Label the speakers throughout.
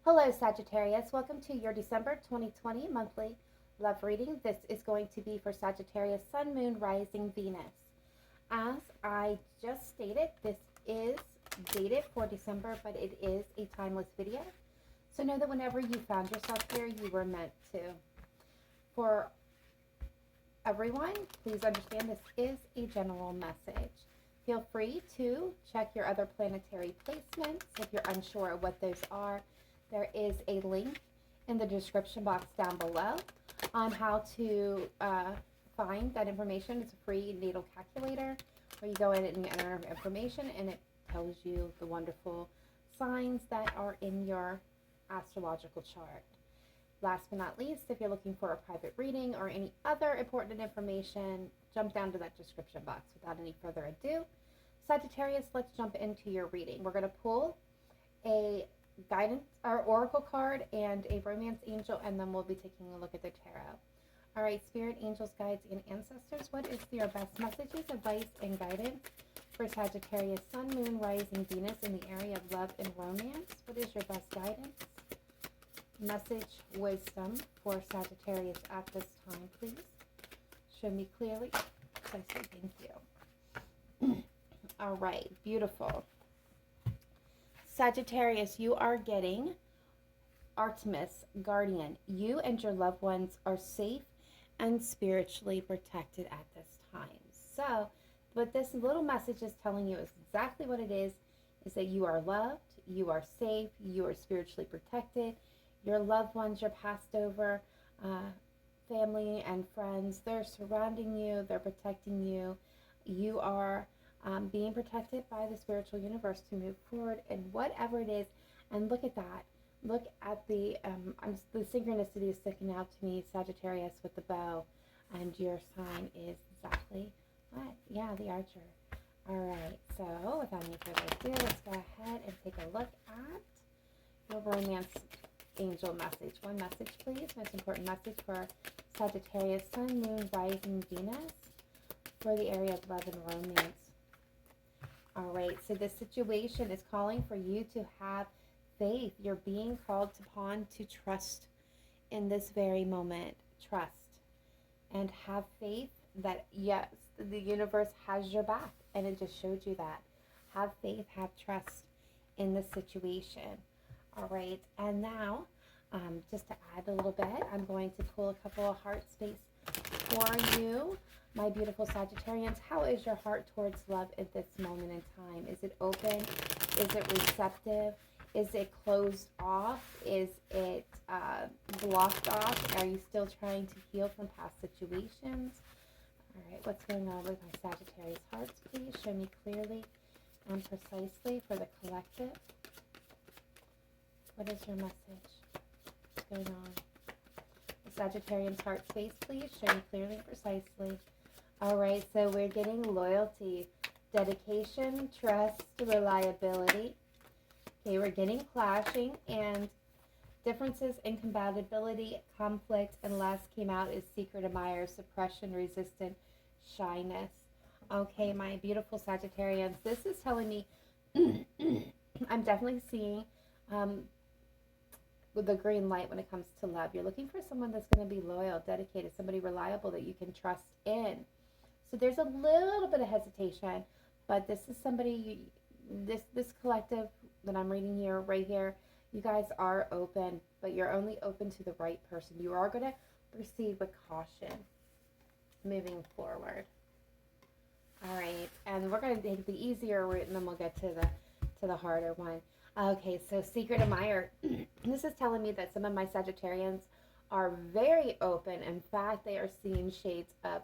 Speaker 1: Hello, Sagittarius. Welcome to your December 2020 monthly love reading. This is going to be for Sagittarius, Sun, Moon, Rising, Venus. As I just stated, this is dated for December, but it is a timeless video. So know that whenever you found yourself here, you were meant to. For everyone, please understand this is a general message. Feel free to check your other planetary placements if you're unsure of what those are. There is a link in the description box down below on how to find that information. It's a free natal calculator where you go in and you enter information and it tells you the wonderful signs that are in your astrological chart. Last but not least, if you're looking for a private reading or any other important information, jump down to that description box. Without any further ado, Sagittarius, let's jump into your reading. We're going to pull a guidance or oracle card and a romance angel, and then we'll be taking a look at the tarot. All right, spirit, angels, guides, and ancestors, what is your best messages, advice, and guidance for Sagittarius, Sun, Moon, Rising, Venus in the area of love and romance? What is your best guidance, message, wisdom for Sagittarius at this time, please? Show me clearly. I say thank you. All right, beautiful. Sagittarius, you are getting Artemis, Guardian. You and your loved ones are safe and spiritually protected at this time. So, what this little message is telling you is exactly what it is that you are loved, you are safe, you are spiritually protected. Your loved ones, your passed over family and friends, they're surrounding you, they're protecting you. You are being protected by the spiritual universe to move forward in whatever it is. And look at that. Look at the synchronicity is sticking out to me, Sagittarius, with the bow. And your sign is exactly what? Yeah, the Archer. All right. So without any further ado, let's go ahead and take a look at your romance angel message. One message, please. Most important message for Sagittarius, Sun, Moon, Rising, Venus for the area of love and romance. All right, so this situation is calling for you to have faith. You're being called upon to trust in this very moment. Trust and have faith that, yes, the universe has your back, and it just showed you that. Have faith, have trust in this situation. All right, and now, just to add a little bit, I'm going to pull a couple of heart space for you. My beautiful Sagittarians, how is your heart towards love at this moment in time? Is it open? Is it receptive? Is it closed off? Is it blocked off? Are you still trying to heal from past situations? All right, what's going on with my Sagittarius hearts, please? Show me clearly and precisely for the collective. What is your message? What's going on? The Sagittarian's heart space, please. Show me clearly and precisely. All right, so we're getting loyalty, dedication, trust, reliability. Okay, we're getting clashing and differences, incompatibility, conflict, and last came out is secret admirer, suppression, resistance, shyness. Okay, my beautiful Sagittarians, this is telling me I'm definitely seeing with the green light when it comes to love. You're looking for someone that's going to be loyal, dedicated, somebody reliable that you can trust in. So there's a little bit of hesitation, but this is somebody, this collective that I'm reading here, right here, you guys are open, but you're only open to the right person. You are going to proceed with caution moving forward. All right, and we're going to take the easier route, and then we'll get to the harder one. Okay, so secret admirer. This is telling me that some of my Sagittarians are very open. In fact, they are seeing shades of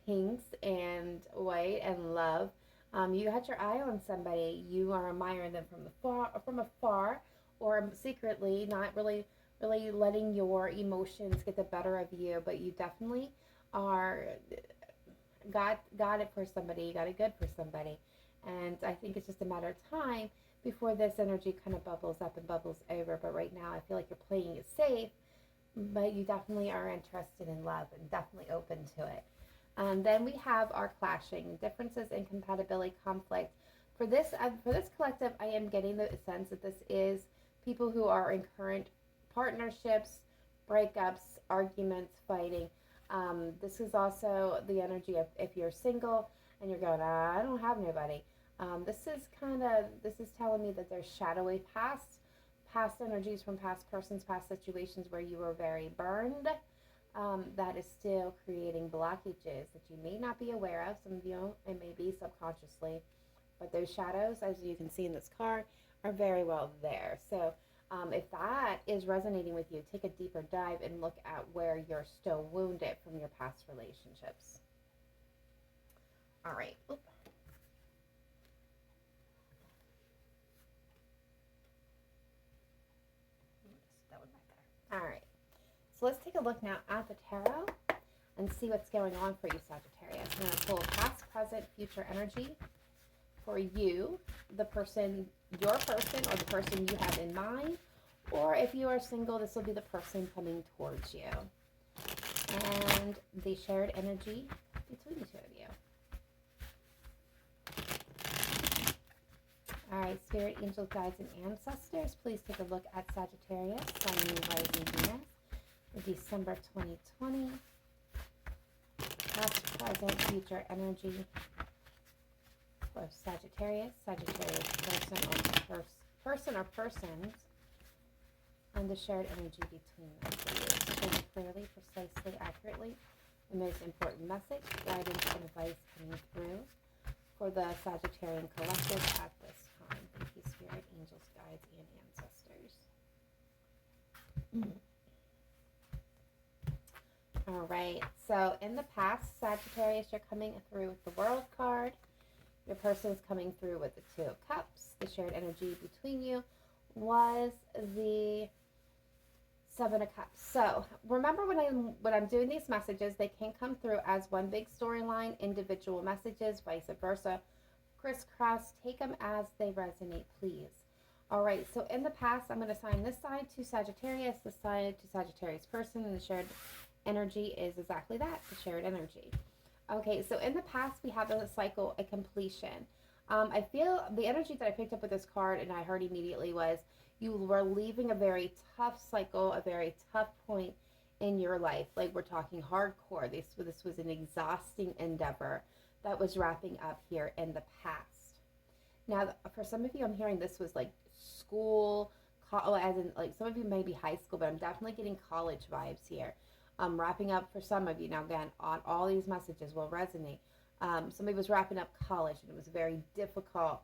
Speaker 1: pinks and white and love. You had your eye on somebody. You are admiring them from afar, or secretly, not really letting your emotions get the better of you. But you definitely are got it for somebody. You got it good for somebody, and I think it's just a matter of time before this energy kind of bubbles up and bubbles over. But right now, I feel like you're playing it safe, but you definitely are interested in love and definitely open to it. Then we have our clashing, differences, incompatibility, conflict. For this collective, I am getting the sense that this is people who are in current partnerships, breakups, arguments, fighting. This is also the energy of if you're single and you're going, I don't have nobody. This is telling me that there's shadowy past energies from past persons, past situations where you were very burned. That is still creating blockages that you may not be aware of. Some of you, it may be subconsciously, but those shadows, as you can see in this card, are very well there. So if that is resonating with you, take a deeper dive and look at where you're still wounded from your past relationships. All right. Oop. That one right there. All right. So let's take a look now at the tarot and see what's going on for you, Sagittarius. I'm going to pull past, present, future energy for you, the person, your person, or the person you have in mind. Or if you are single, this will be the person coming towards you. And the shared energy between the two of you. All right, spirit, angels, guides, and ancestors, please take a look at Sagittarius, Sun, Moon, Rising, Venus, for December 2020. Past, present, future energy for Sagittarius, person or persons, and the shared energy between them for you. Speak clearly, precisely, accurately. The most important message, guidance, and advice coming through for the Sagittarian collective at this time. Thank you, spirit, angels, guides, and ancestors. All right. So in the past, Sagittarius, you're coming through with the World card. Your person is coming through with the Two of Cups. The shared energy between you was the Seven of Cups. So remember, when I'm doing these messages, they can come through as one big storyline, individual messages, vice versa, crisscross. Take them as they resonate, please. All right. So in the past, I'm going to assign this side to Sagittarius, this side to Sagittarius person, and the shared energy is exactly that, the shared energy. Okay. So in the past, we have a cycle, a completion. I feel the energy that I picked up with this card and I heard immediately was you were leaving a very tough cycle, a very tough point in your life. Like, we're talking hardcore. This was an exhausting endeavor that was wrapping up here in the past. Now, for some of you, I'm hearing this was like school, as in like some of you may be high school, but I'm definitely getting college vibes here. Wrapping up for some of you. Now, again, on all these messages will resonate. Somebody was wrapping up college, and it was a very difficult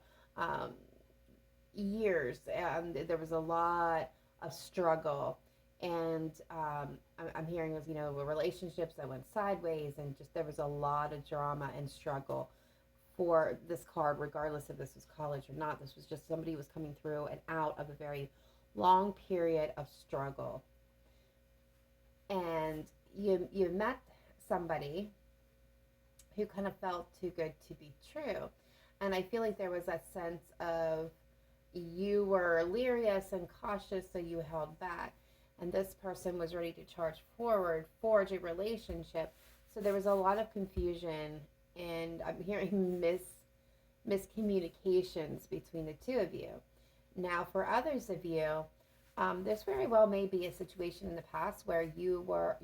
Speaker 1: years, and there was a lot of struggle. And I'm hearing was, relationships that went sideways, and just there was a lot of drama and struggle for this card, regardless if this was college or not. This was just somebody was coming through and out of a very long period of struggle. And you met somebody who kind of felt too good to be true. And I feel like there was that sense of you were delirious and cautious, so you held back. And this person was ready to charge forward, forge a relationship. So there was a lot of confusion, and I'm hearing miscommunications between the two of you. Now, for others of you, this very well may be a situation in the past where you were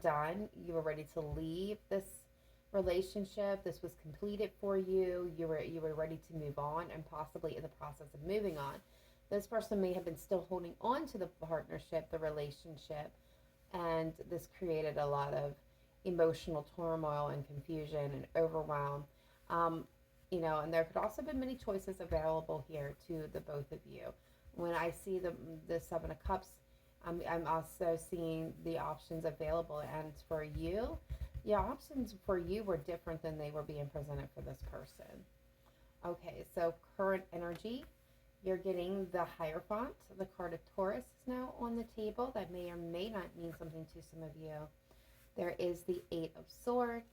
Speaker 1: done, you were ready to leave this relationship. This was completed for you. You were ready to move on, and possibly in the process of moving on, this person may have been still holding on to the partnership, the relationship, and this created a lot of emotional turmoil and confusion and overwhelm. And there could also have been many choices available here to the both of you. When I see the Seven of Cups, I'm also seeing the options available, and for you, the options for you were different than they were being presented for this person. Okay, so current energy, you're getting the Hierophant. The card of Taurus is now on the table. That may or may not mean something to some of you. There is the Eight of Swords.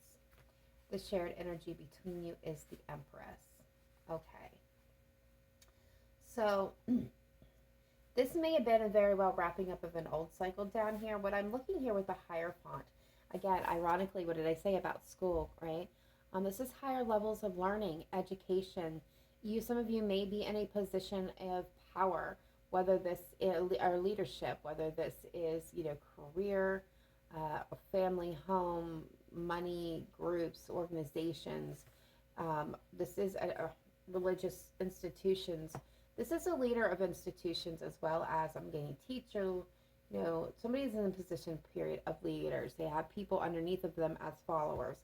Speaker 1: The shared energy between you is the Empress. Okay. So this may have been a very well wrapping up of an old cycle down here. What I'm looking here with the Hierophant, again, ironically, what did I say about school, right? This is higher levels of learning, education. Some of you may be in a position of power whether this is our leadership, whether this is, career, family, home, money, groups, organizations. This is a religious institutions. This is a leader of institutions as well as I'm getting teacher. Somebody's in a position period of leaders. They have people underneath of them as followers.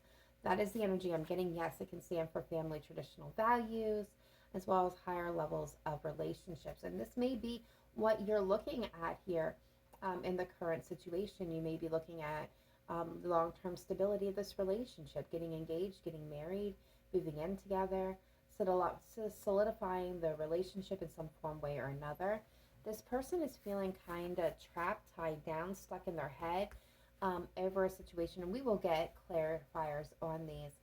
Speaker 1: That is the energy I'm getting. Yes, it can stand for family traditional values as well as higher levels of relationships. And this may be what you're looking at here in the current situation. You may be looking at the long term stability of this relationship, getting engaged, getting married, moving in together, solidifying the relationship in some form, way, or another. This person is feeling kind of trapped, tied down, stuck in their head over a situation, and we will get clarifiers on these.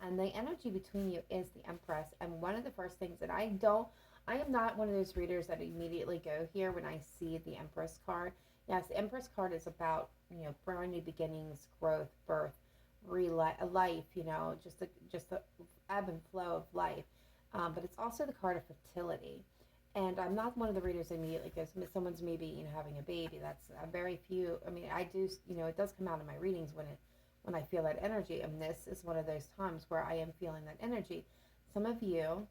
Speaker 1: And the energy between you is the Empress. And one of the first things that I am not one of those readers that immediately go here when I see the Empress card. Yes, the Empress card is about, brand new beginnings, growth, birth, life, just the ebb and flow of life. But it's also the card of fertility. And I'm not one of the readers that immediately goes, someone's maybe, having a baby. That's a very few. I mean, I do, it does come out in my readings when I feel that energy. And this is one of those times where I am feeling that energy. Some of you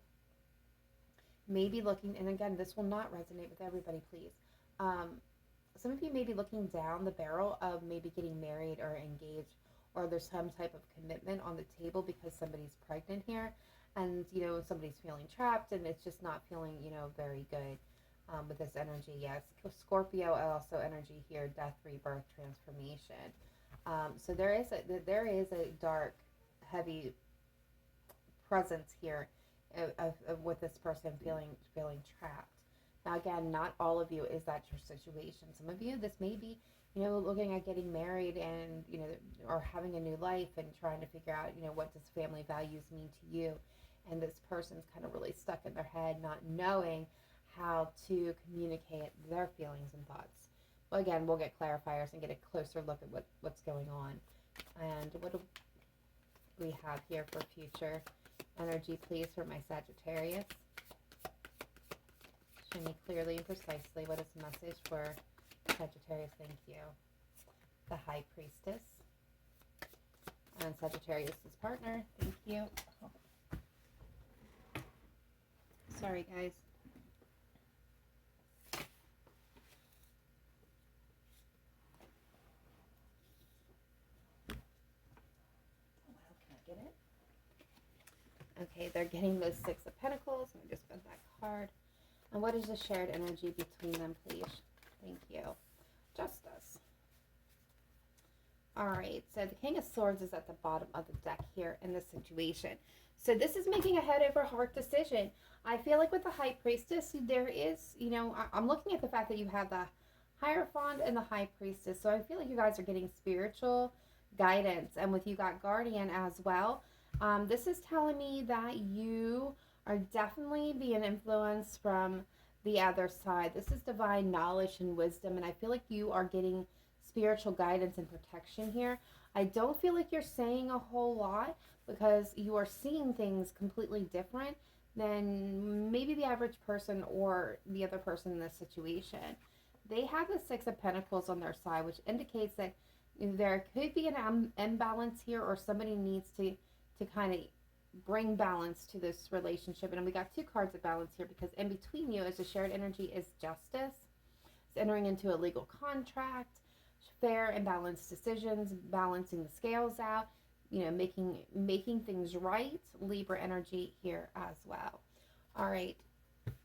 Speaker 1: may be looking, and again, this will not resonate with everybody, please. Some of you may be looking down the barrel of maybe getting married or engaged, or there's some type of commitment on the table because somebody's pregnant here, and somebody's feeling trapped, and it's just not feeling very good with this energy. Yes, Scorpio also energy here: death, rebirth, transformation. So there is a dark, heavy presence here of with this person feeling trapped. Now again, not all of you is that your situation. Some of you, this may be, looking at getting married and, or having a new life and trying to figure out, what does family values mean to you? And this person's kind of really stuck in their head, not knowing how to communicate their feelings and thoughts. Well, again, we'll get clarifiers and get a closer look at what's going on. And what do we have here for future energy, please, for my Sagittarius? Show me clearly and precisely what is the message for Sagittarius. Thank you. The High Priestess. And Sagittarius' partner. Thank you. Oh. Sorry, guys. Can I get it? Okay, they're getting those Six of Pentacles. Let me just bend that card. And what is the shared energy between them, please? Thank you. Justice. All right, so the King of Swords is at the bottom of the deck here in this situation. So this is making a head over heart decision. I feel like with the High Priestess, there is, I'm looking at the fact that you have the Hierophant and the High Priestess. So I feel like you guys are getting spiritual guidance. And with you got Guardian as well. This is telling me that you are definitely being influenced from the other side. This is divine knowledge and wisdom, and I feel like you are getting spiritual guidance and protection here. I don't feel like you're saying a whole lot because you are seeing things completely different than maybe the average person or the other person in this situation. They have the Six of Pentacles on their side, which indicates that there could be an imbalance here, or somebody needs to kind of bring balance to this relationship. And we got two cards of balance here because in between you as a shared energy is justice. It's entering into a legal contract, fair and balanced decisions, balancing the scales out, making things right. Libra energy here as well. All right,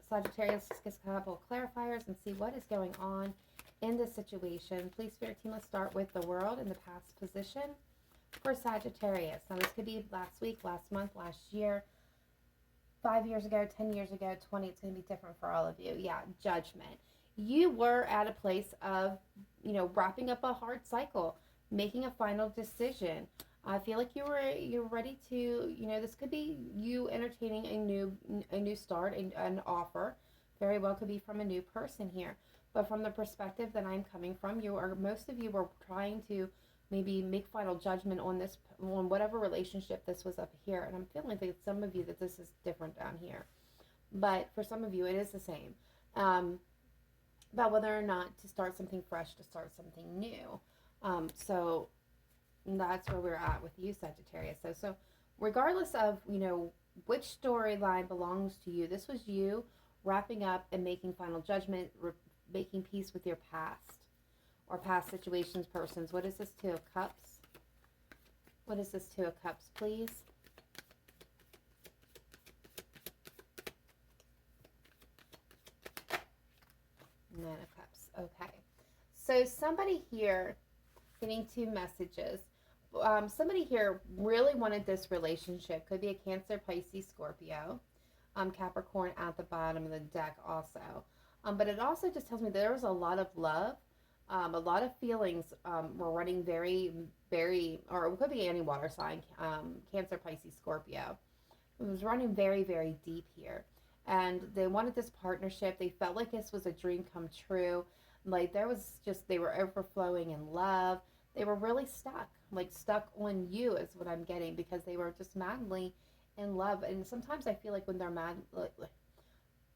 Speaker 1: Sagittarius, let's get a couple of clarifiers and see what is going on in this situation. Please, Spirit Team, let's start with the World in the past position for Sagittarius. Now this could be last week, last month, last year, 5 years ago, 10 years ago, 20. It's going to be different for all of you. Yeah, Judgment. You were at a place of, wrapping up a hard cycle, making a final decision. I feel like you're ready to, this could be you entertaining a new start, an offer. Very well could be from a new person here. But from the perspective that I'm coming from, most of you were trying to maybe make final judgment on whatever relationship this was up here. And I'm feeling like some of you that this is different down here. But for some of you, it is the same. about whether or not to start something fresh, to start something new. So that's where we're at with you, Sagittarius. So regardless of, which storyline belongs to you, this was you wrapping up and making final judgment, making peace with your past or past situations, persons. What is this Two of Cups? What is this Two of Cups, please? Nine of Cups. Okay. So somebody here, getting two messages. Somebody here really wanted this relationship. Could be a Cancer, Pisces, Scorpio. Capricorn at the bottom of the deck also. But it also just tells me there was a lot of love, a lot of feelings were running very, very, or it could be any water sign, Cancer, Pisces, Scorpio. It was running very, very deep here. And they wanted this partnership. They felt like this was a dream come true. Like there was just, they were overflowing in love. They were really stuck, like stuck on you is what I'm getting, because they were just madly in love. And sometimes I feel like when they're mad, like,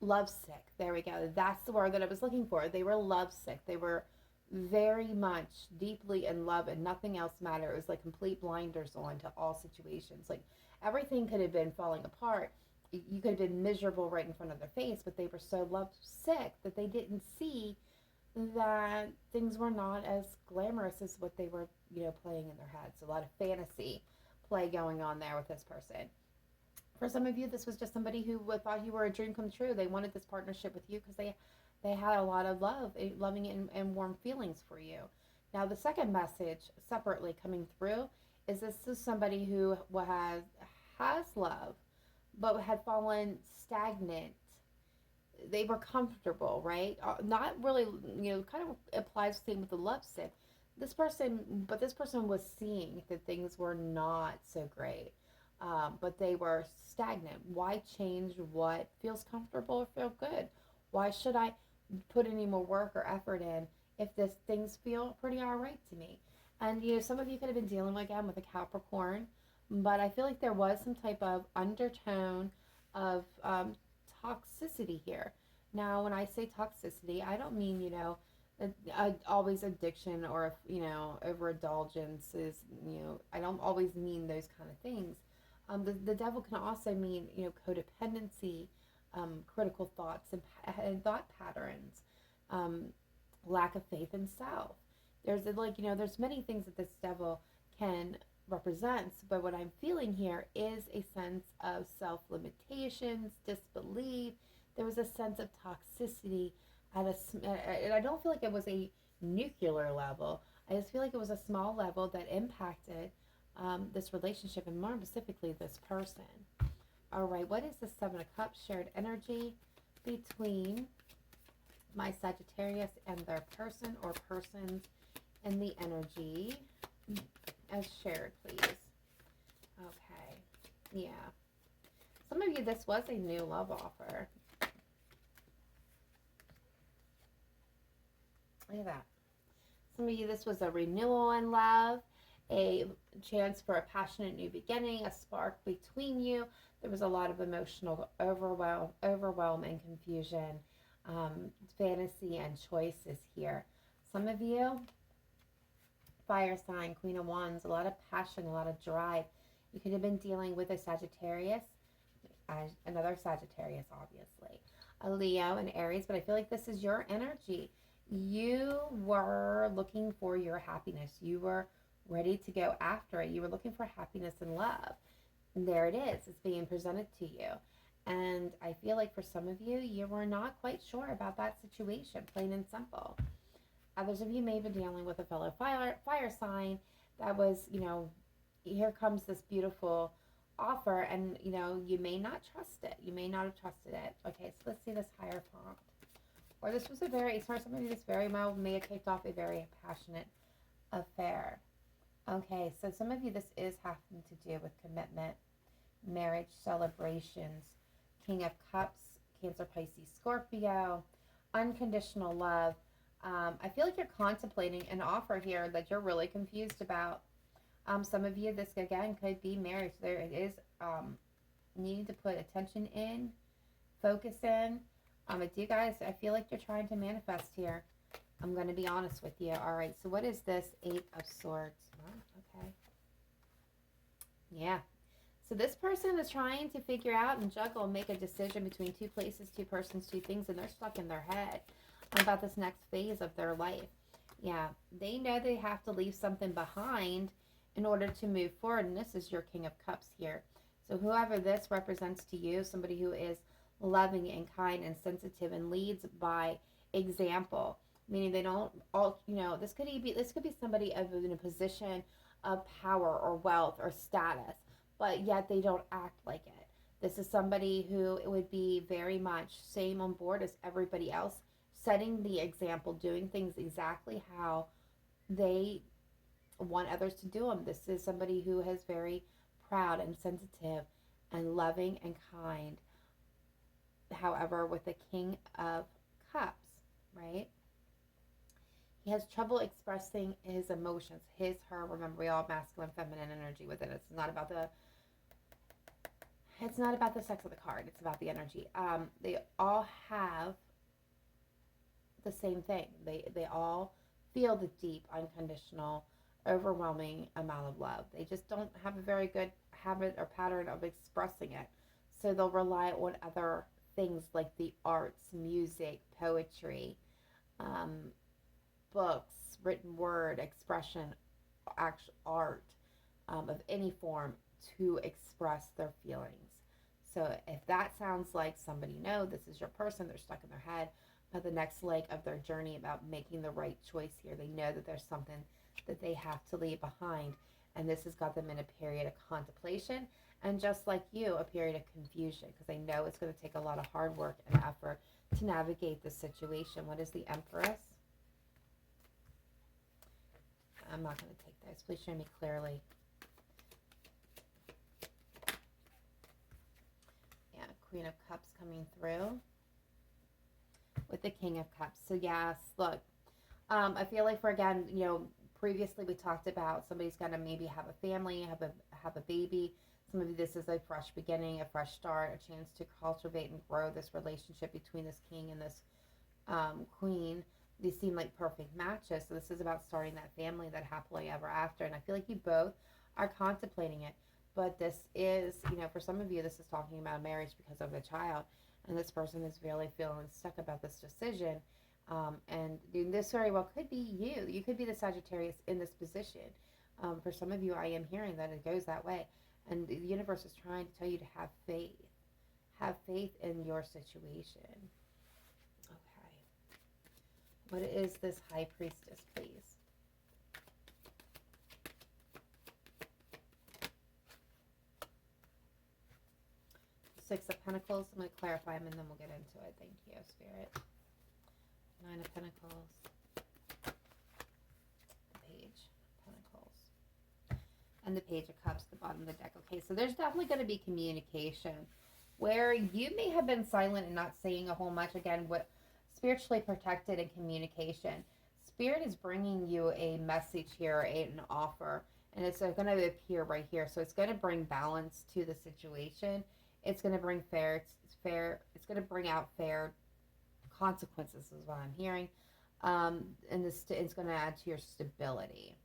Speaker 1: lovesick. There we go. That's the word that I was looking for. They were lovesick. They were very much deeply in love and nothing else mattered. It was like complete blinders on to all situations. Like everything could have been falling apart. You could have been miserable right in front of their face, but they were so lovesick that they didn't see that things were not as glamorous as what they were, playing in their heads. A lot of fantasy play going on there with this person. For some of you, this was just somebody who thought you were a dream come true. They wanted this partnership with you because they had a lot of love, loving and warm feelings for you. Now, the second message separately coming through is this is somebody who has love, but had fallen stagnant. They were comfortable, right? Not really, kind of applies the same with the love sin. This person was seeing that things were not so great, but they were stagnant. Why change what feels comfortable or feel good? Why should I put any more work or effort in if this things feel pretty all right to me? And some of you could have been dealing again with a Capricorn, but I feel like there was some type of undertone of toxicity here. Now, when I say toxicity, I don't mean always addiction or overindulgence is I don't always mean those kind of things. The devil can also mean codependency, critical thoughts and thought patterns, um, lack of faith in self. There's many things that this devil can represents, but what I'm feeling here is a sense of self limitations, disbelief. There was a sense of toxicity and I don't feel like it was a nuclear level. I just feel like it was a small level that impacted this relationship and more specifically this person. All right, what is the Seven of Cups shared energy between my Sagittarius and their person or persons and the energy as shared, please? Okay, yeah. Some of you, this was a new love offer. Look at that. Some of you, this was a renewal in love, a chance for a passionate new beginning, a spark between you. There was a lot of emotional overwhelm and confusion, fantasy and choices here. Some of you, fire sign, Queen of Wands, a lot of passion, a lot of drive. You could have been dealing with a Sagittarius, another Sagittarius, obviously, a Leo, and Aries, but I feel like this is your energy. You were looking for your happiness. You were ready to go after it. You were looking for happiness and love. And there it is. It's being presented to you. And I feel like for some of you, you were not quite sure about that situation, plain and simple. Others of you may have been dealing with a fellow fire sign that was, here comes this beautiful offer, and, you may not trust it. You may not have trusted it. Okay, so let's see this Hierophant. Or this was for some of you, this very well may have kicked off a very passionate affair. Okay, so some of you, this is having to do with commitment, marriage, celebrations, King of Cups, Cancer, Pisces, Scorpio, unconditional love. I feel like you're contemplating an offer here that you're really confused about. Some of you, this again could be marriage. There it is, needing to put attention in, focus in. But you guys, I feel like you're trying to manifest here. I'm going to be honest with you. All right, so what is this Eight of Swords? Well, okay. Yeah. So this person is trying to figure out and juggle and make a decision between two places, two persons, two things, and they're stuck in their head about this next phase of their life. Yeah, they know they have to leave something behind in order to move forward, and this is your King of Cups here. So whoever this represents to you, somebody who is loving and kind and sensitive and leads by example, meaning they don't all, this could be somebody in a position of power or wealth or status, but yet they don't act like it. This is somebody who would be very much same on board as everybody else, setting the example, doing things exactly how they want others to do them. This is somebody who is very proud and sensitive and loving and kind. However, with the King of Cups, right? He has trouble expressing his emotions. His, her, remember we all have masculine, feminine energy within it. It's not about the sex of the card. It's about the energy. They all have the same thing. They all feel the deep, unconditional, overwhelming amount of love. They just don't have a very good habit or pattern of expressing it. So they'll rely on other things like the arts, music, poetry, um, books, written word, expression, actual art of any form to express their feelings. So if that sounds like somebody, no, this is your person, they're stuck in their head, but the next leg of their journey about making the right choice here, they know that there's something that they have to leave behind, and this has got them in a period of contemplation, and just like you, a period of confusion, because they know it's going to take a lot of hard work and effort to navigate this situation. What is the Empress? I'm not going to take this. Please show me clearly. Yeah, Queen of Cups coming through with the King of Cups. So yes, look, I feel like previously we talked about somebody's going to maybe have a family, have a baby. Some of you, this is a fresh beginning, a fresh start, a chance to cultivate and grow this relationship between this king and this queen. These seem like perfect matches. So this is about starting that family, that happily ever after. And I feel like you both are contemplating it. But this is, for some of you, this is talking about marriage because of the child. And this person is really feeling stuck about this decision. And this very well could be you. You could be the Sagittarius in this position. For some of you, I am hearing that it goes that way. And the universe is trying to tell you to have faith. Have faith in your situation. Okay. What is this High Priestess, please? Six of Pentacles. I'm going to clarify them and then we'll get into it. Thank you, Spirit. Nine of Pentacles. The Page of Pentacles. And the Page of Cups, the bottom of the deck. Okay, so there's definitely going to be communication where you may have been silent and not saying a whole much. Again, what spiritually protected and communication. Spirit is bringing you a message here, an offer, and it's going to appear right here. So it's going to bring balance to the situation. It's going to bring fair. It's going to bring out fair consequences, is what I'm hearing. And it's going to add to your stability.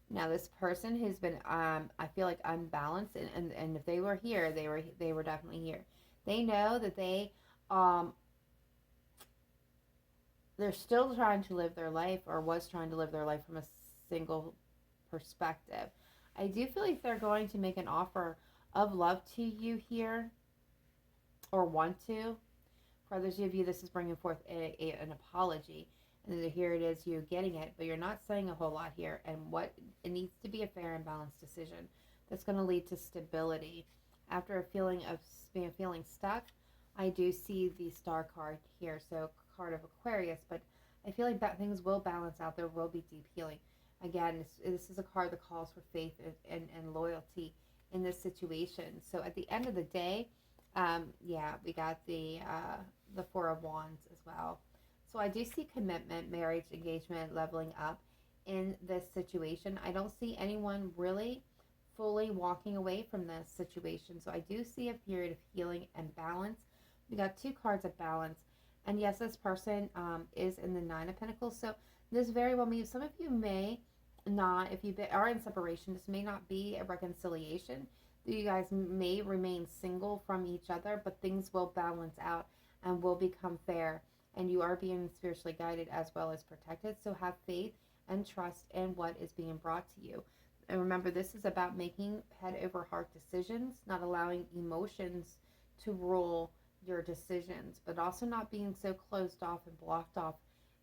Speaker 1: Now, this person who's been, I feel like unbalanced, and if they were here, they were definitely here. They know that they're still trying to live their life, or was trying to live their life from a single perspective. I do feel like they're going to make an offer of love to you here, or want to. For others of you, this is bringing forth an apology. And here it is, you getting it, but you're not saying a whole lot here. And it needs to be a fair and balanced decision that's going to lead to stability. After a feeling stuck, I do see the Star card here, so card of Aquarius, but I feel like that things will balance out. There will be deep healing. Again, this is a card that calls for faith and loyalty in this situation. So at the end of the day, we got the Four of Wands as well. So I do see commitment, marriage, engagement, leveling up in this situation. I don't see anyone really fully walking away from this situation. So I do see a period of healing and balance. We got two cards of balance. And yes, this person is in the Nine of Pentacles. So this very well means some of you may not, if you are in separation, this may not be a reconciliation. You guys may remain single from each other, but things will balance out and will become fair. And you are being spiritually guided as well as protected. So have faith and trust in what is being brought to you. And remember, this is about making head over heart decisions, not allowing emotions to rule your decisions, but also not being so closed off and blocked off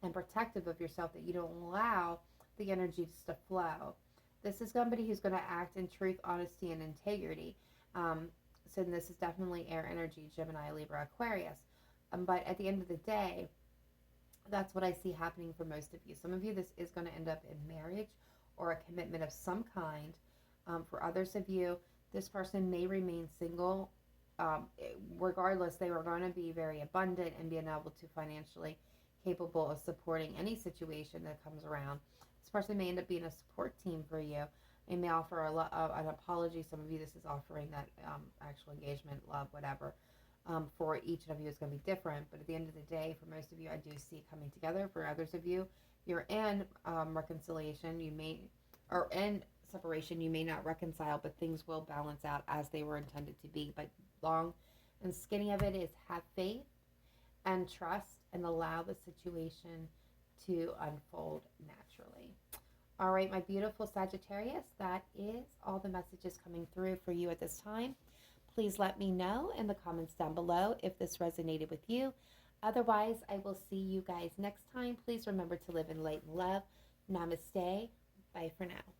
Speaker 1: and protective of yourself that you don't allow the energies to flow. This is somebody who's going to act in truth, honesty, and integrity. So this is definitely air energy, Gemini, Libra, Aquarius. But at the end of the day, that's what I see happening for most of you. Some of you, this is going to end up in marriage or a commitment of some kind. For others of you, this person may remain single. Regardless, they are going to be very abundant and being able to financially capable of supporting any situation that comes around. This person may end up being a support team for you. It may offer an apology. Some of you, this is offering that actual engagement, love, whatever. For each of you, it's going to be different. But at the end of the day, for most of you, I do see it coming together. For others of you, you're in reconciliation. You may, or in separation, you may not reconcile, but things will balance out as they were intended to be. But long and skinny of it is have faith and trust and allow the situation to unfold naturally. All right, my beautiful Sagittarius, that is all the messages coming through for you at this time. Please let me know in the comments down below if this resonated with you. Otherwise, I will see you guys next time. Please remember to live in light and love. Namaste. Bye for now.